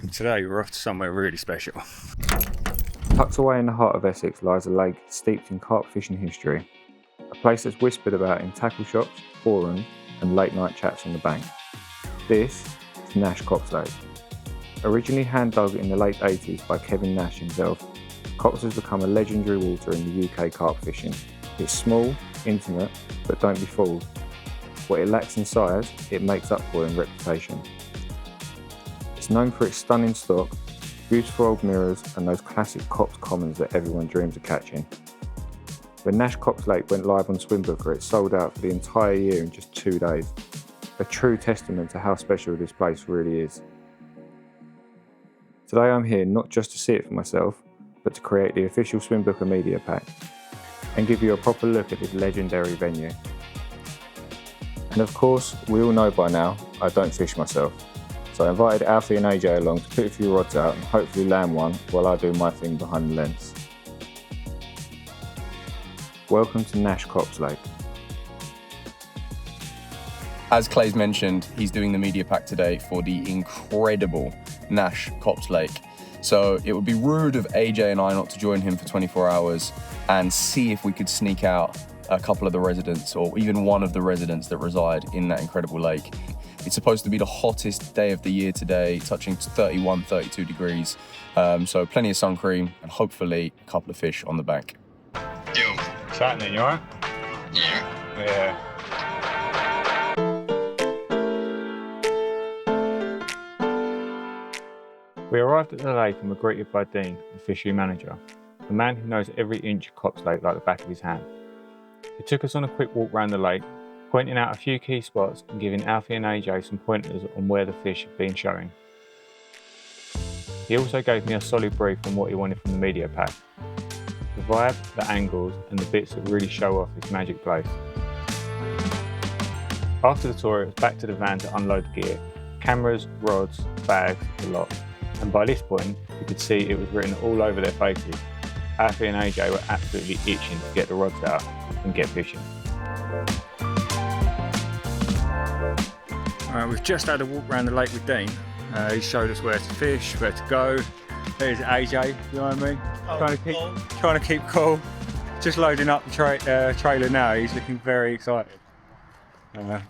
and today we're off to somewhere really special. Tucked away in the heart of Essex lies a lake steeped in carp fishing history, a place that's whispered about in tackle shops, forums and late night chats on the bank. This is Nash Copse Lake. Originally hand dug in the late 80s by Kevin Nash himself, Copse has become a legendary water in the UK carp fishing. It's small, intimate, but don't be fooled. What it lacks in size, it makes up for in reputation. It's known for its stunning stock, beautiful old mirrors and those classic Copse commons that everyone dreams of catching. When Nash Copse Lake went live on Swimbooker, it sold out for the entire year in just 2 days. A true testament to how special this place really is. Today I'm here not just to see it for myself, but to create the official Swimbooker media pack and give you a proper look at this legendary venue. And of course, we all know by now, I don't fish myself. So I invited Alfie and AJ along to put a few rods out and hopefully land one while I do my thing behind the lens. Welcome to Nash Copse Lake. As Clay's mentioned, he's doing the media pack today for the incredible Nash Copse Lake. So it would be rude of AJ and I not to join him for 24 hours and see if we could sneak out a couple of the residents or even one of the residents that reside in that incredible lake. It's supposed to be the hottest day of the year today, touching 31, 32 degrees. So plenty of sun cream and hopefully a couple of fish on the bank. Yo. What's happening, you alright? Yeah. We arrived at the lake and were greeted by Dean, the fishery manager, the man who knows every inch of Copse Lake like the back of his hand. He took us on a quick walk around the lake, pointing out a few key spots and giving Alfie and AJ some pointers on where the fish have been showing. He also gave me a solid brief on what he wanted from the media pack: the vibe, the angles and the bits that really show off this magic place. After the tour, it was back to the van to unload the gear: cameras, rods, bags, the lot. And by this point, you could see it was written all over their faces. Alfie and AJ were absolutely itching to get the rods out and get fishing. We've just had a walk around the lake with Dean. He showed us where to fish, where to go. There's AJ, you know what I mean? Trying to keep cool. Just loading up the trailer now. He's looking very excited. We've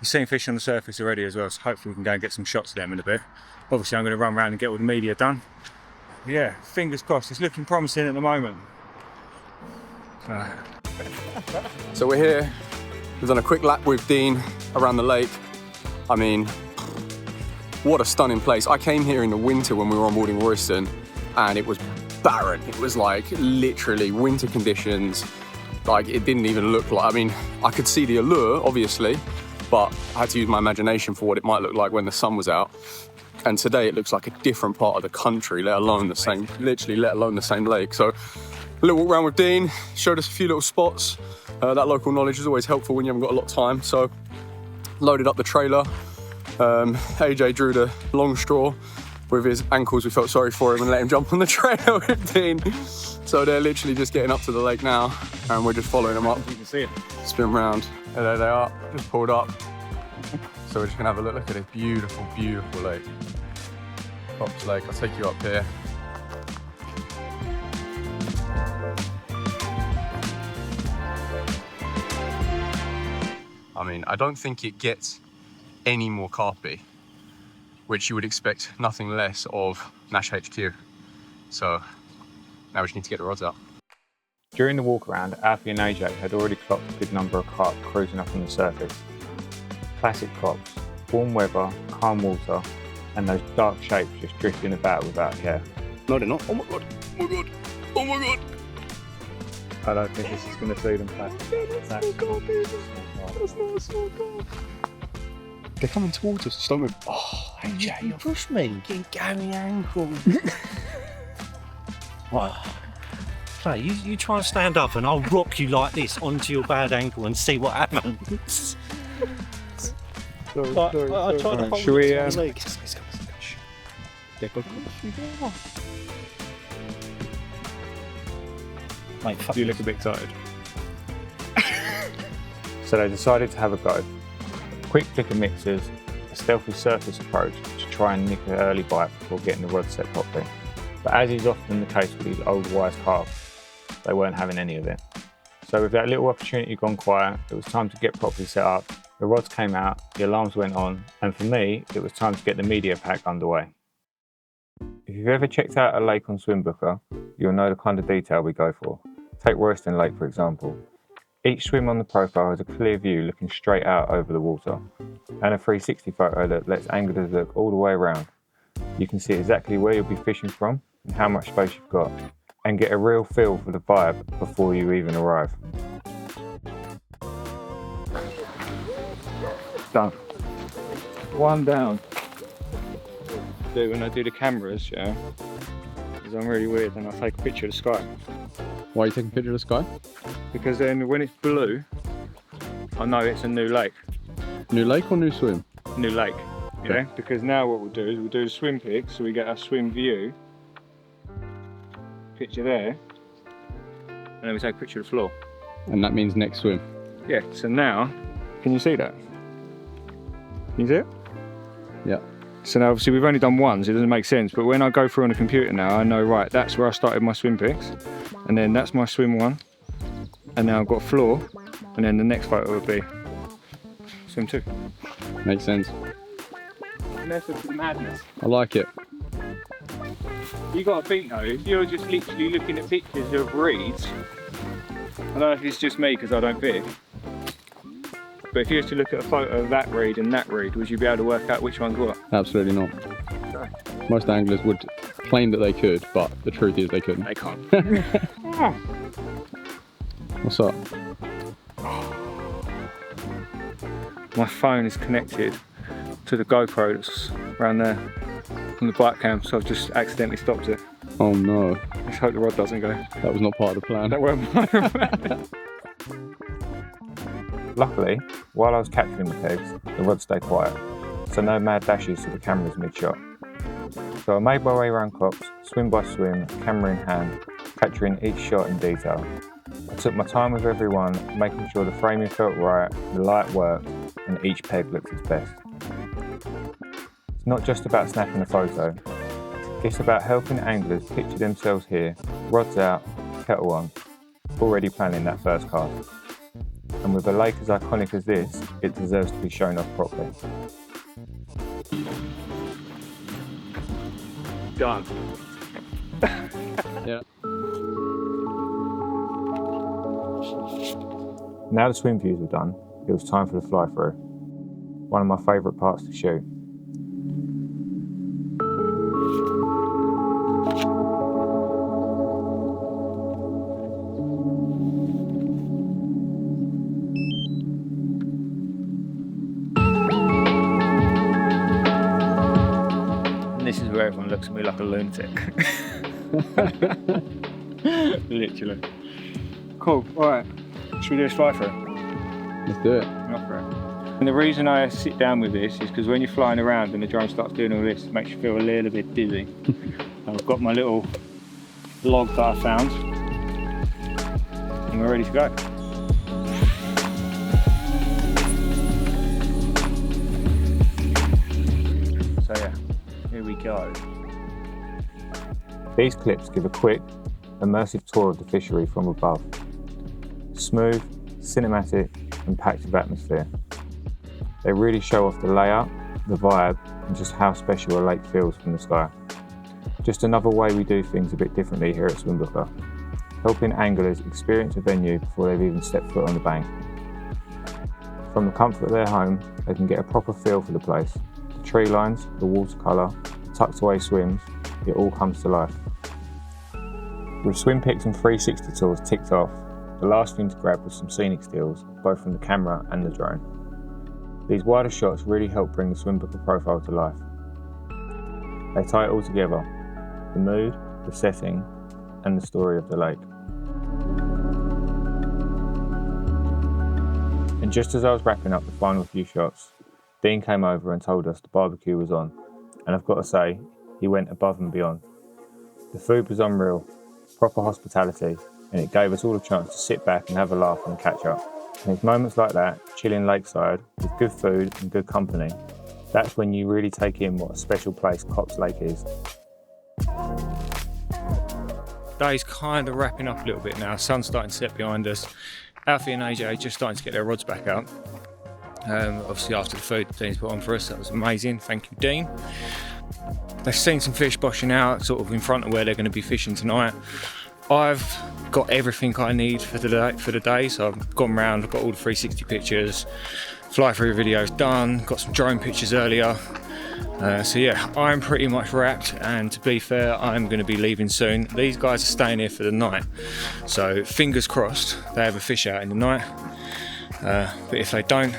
seen fish on the surface already as well, so hopefully we can go and get some shots of them in a bit. Obviously I'm going to run around and get all the media done. Yeah, fingers crossed, it's looking promising at the moment. So we're here, we've done a quick lap with Dean around the lake. I mean, what a stunning place. I came here in the winter when we were onboarding Royston and it was barren. It was like literally winter conditions. Like it didn't even look like, I mean, I could see the allure, obviously, but I had to use my imagination for what it might look like when the sun was out. And today it looks like a different part of the country, let alone the same lake. So a little walk around with Dean, showed us a few little spots. That local knowledge is always helpful when you haven't got a lot of time. So loaded up the trailer. AJ drew the long straw with his ankles. We felt sorry for him and let him jump on the trailer with Dean. So they're literally just getting up to the lake now and we're just following them up. You can see it. Spin round. And there they are, just pulled up. So we're just gonna have a look at this beautiful, beautiful lake. Copse Lake, I'll take you up here. I mean, I don't think it gets any more carpy, which you would expect nothing less of Nash HQ. So now we just need to get the rods out. During the walk around, Alfie and AJ had already clocked a good number of carp cruising up on the surface. Classic Copse, warm weather, calm water, and those dark shapes just drifting about without care. No, they're not. Oh my god, oh my god, oh my god. I don't think this is going to see them back. That's not a small carp. They're coming towards us, don't move. Oh, AJ, You pushed me. Get going ankle. Right. Clay, you try and stand up and I'll rock you like this onto your bad ankle and see what happens. Sorry. I tried to hold Should we, it to my leg. Mate, fuck You look a bit tired. So they decided to have a go. Quick flick of mixers, a stealthy surface approach to try and nick an early bite before getting the rod set properly. But as is often the case with these old wise calves, they weren't having any of it. So with that little opportunity gone quiet, it was time to get properly set up. The rods came out, the alarms went on, and for me, it was time to get the media pack underway. If you've ever checked out a lake on Swimbooker, you'll know the kind of detail we go for. Take Royston Lake for example. Each swim on the profile has a clear view looking straight out over the water, and a 360 photo that lets anglers look all the way around. You can see exactly where you'll be fishing from and how much space you've got, and get a real feel for the vibe before you even arrive. Done. One down. When I do the cameras, yeah, because I'm really weird, and I take a picture of the sky. Why are you taking a picture of the sky? Because then when it's blue, I know it's a new lake. New lake or new swim? New lake, yeah? Because now what we'll do is we'll do the swim pic, so we get our swim view, picture there, and then we take a picture of the floor. And that means next swim. Yeah, so now, can you see that? Can you see it? Yeah. So now obviously we've only done one, so it doesn't make sense, but when I go through on the computer now, I know, right, that's where I started my swim pics, and then that's my swim one, and now I've got floor, and then the next photo would be swim two. Makes sense. Method to madness. I like it. You got to think though, if you're just literally looking at pictures of reeds, I don't know if it's just me because I don't fish, but if you were to look at a photo of that reed and that reed, would you be able to work out which one's what? Absolutely not. Okay. Most anglers would claim that they could, but the truth is they couldn't. They can't. What's up? My phone is connected to the GoPro that's around there on the bike cam, so I've just accidentally stopped it. Oh no. Let's hope the rod doesn't go. That was not part of the plan. That weren't part of the plan. Luckily, while I was capturing the pegs, the rod stayed quiet, so no mad dashes to the cameras mid-shot. So I made my way around Copse, swim by swim, camera in hand, capturing each shot in detail. I took my time with everyone, making sure the framing felt right, the light worked, and each peg looked its best. It's not just about snapping a photo, it's about helping anglers picture themselves here, rods out, kettle on, already planning that first cast. And with a lake as iconic as this, it deserves to be shown off properly. Done. Yeah. Now the swim views were done, it was time for the fly-through. One of my favourite parts to shoot. And this is where everyone looks at me like a lunatic. Literally. Cool, alright. Should we do a fly through? Let's do it. Not for it. And the reason I sit down with this is because when you're flying around and the drone starts doing all this, it makes you feel a little bit dizzy. I've got my little log that I found, and we're ready to go. So yeah, here we go. These clips give a quick, immersive tour of the fishery from above. Smooth, cinematic, and packed with atmosphere. They really show off the layout, the vibe, and just how special a lake feels from the sky. Just another way we do things a bit differently here at Swimbooker, helping anglers experience a venue before they've even stepped foot on the bank. From the comfort of their home, they can get a proper feel for the place. The tree lines, the watercolour, the tucked away swims, it all comes to life. With swim pics and 360 tours ticked off, the last thing to grab was some scenic stills, both from the camera and the drone. These wider shots really help bring the Swimbooker profile to life. They tie it all together, the mood, the setting, and the story of the lake. And just as I was wrapping up the final few shots, Dean came over and told us the barbecue was on, and I've got to say, he went above and beyond. The food was unreal, proper hospitality, and it gave us all a chance to sit back and have a laugh and catch up. And it's moments like that, chilling lakeside, with good food and good company, That's when you really take in what a special place Copse Lake is. Day's kind of wrapping up a little bit now. Sun's starting to set behind us. Alfie and AJ are just starting to get their rods back out. Obviously after the food Dean's put on for us, that was amazing. Thank you, Dean. They've seen some fish boshing out sort of in front of where they're going to be fishing tonight. I've got everything I need for the day, so I've gone round, I've got all the 360 pictures, fly-through videos done, got some drone pictures earlier. So yeah, I'm pretty much wrapped, and to be fair, I'm going to be leaving soon. These guys are staying here for the night, so fingers crossed they have a fish out in the night. But if they don't,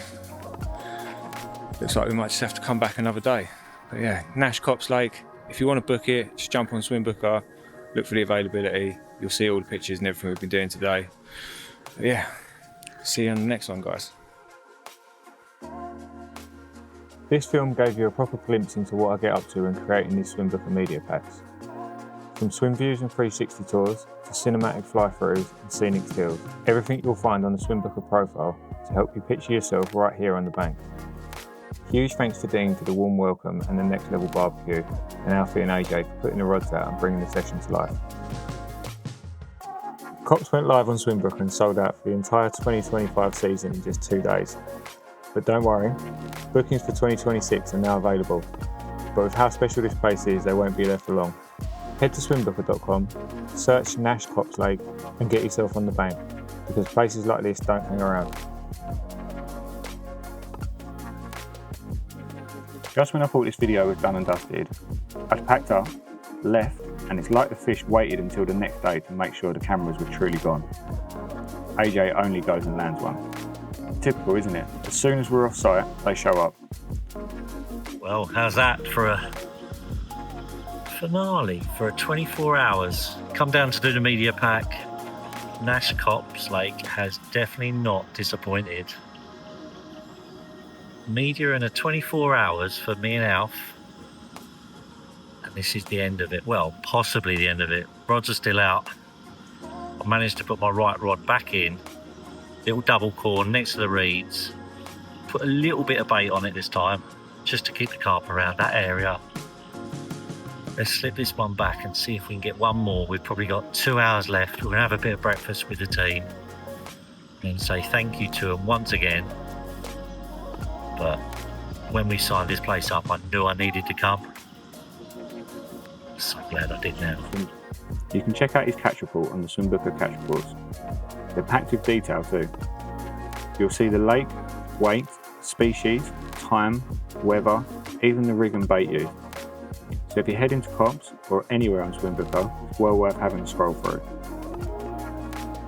looks like we might just have to come back another day. But yeah, Nash, Copse Lake, if you want to book it, just jump on Swimbooker, look for the availability, you'll see all the pictures and everything we've been doing today. But yeah, see you on the next one, guys. This film gave you a proper glimpse into what I get up to in creating these Swimbooker media packs. From swim views and 360 tours, to cinematic fly-throughs and scenic stills, everything you'll find on the Swimbooker profile to help you picture yourself right here on the bank. Huge thanks to Dean for the warm welcome and the next level barbecue, and Alfie and AJ for putting the rods out and bringing the session to life. Copse went live on Swimbooker and sold out for the entire 2025 season in just 2 days. But don't worry, bookings for 2026 are now available. But with how special this place is, they won't be there for long. Head to swimbooker.com, search Nash Copse Lake and get yourself on the bank, because places like this don't hang around. Just when I thought this video was done and dusted, I'd packed up, left, and it's like the fish waited until the next day to make sure the cameras were truly gone. AJ only goes and lands one. Typical, isn't it? As soon as we're off site, they show up. Well, how's that for a finale, for a 24 hours? Come down to do the media pack. Nash Copse Lake has definitely not disappointed. Media in a 24 hours for me and Alf. And this is the end of it. Well, possibly the end of it. Rods are still out. I managed to put my right rod back in. Little double core next to the reeds. Put a little bit of bait on it this time, just to keep the carp around that area. Let's slip this one back and see if we can get one more. We've probably got 2 hours left. We're gonna have a bit of breakfast with the team and say thank you to them once again. But when we signed this place up, I knew I needed to come. So glad I did now. You can check out his catch report on the Swimbooker catch reports. They're packed with detail too. You'll see the lake, weight, species, time, weather, even the rig and bait used. So if you're heading to Copse or anywhere on Swimbooker, it's well worth having a scroll through.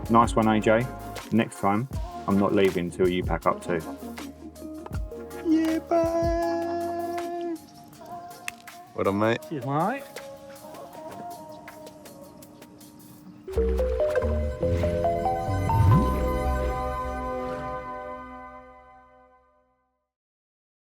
Nice one, AJ. Next time, I'm not leaving until you pack up too. Yeah, bye. Well done, mate. Cheers, mate.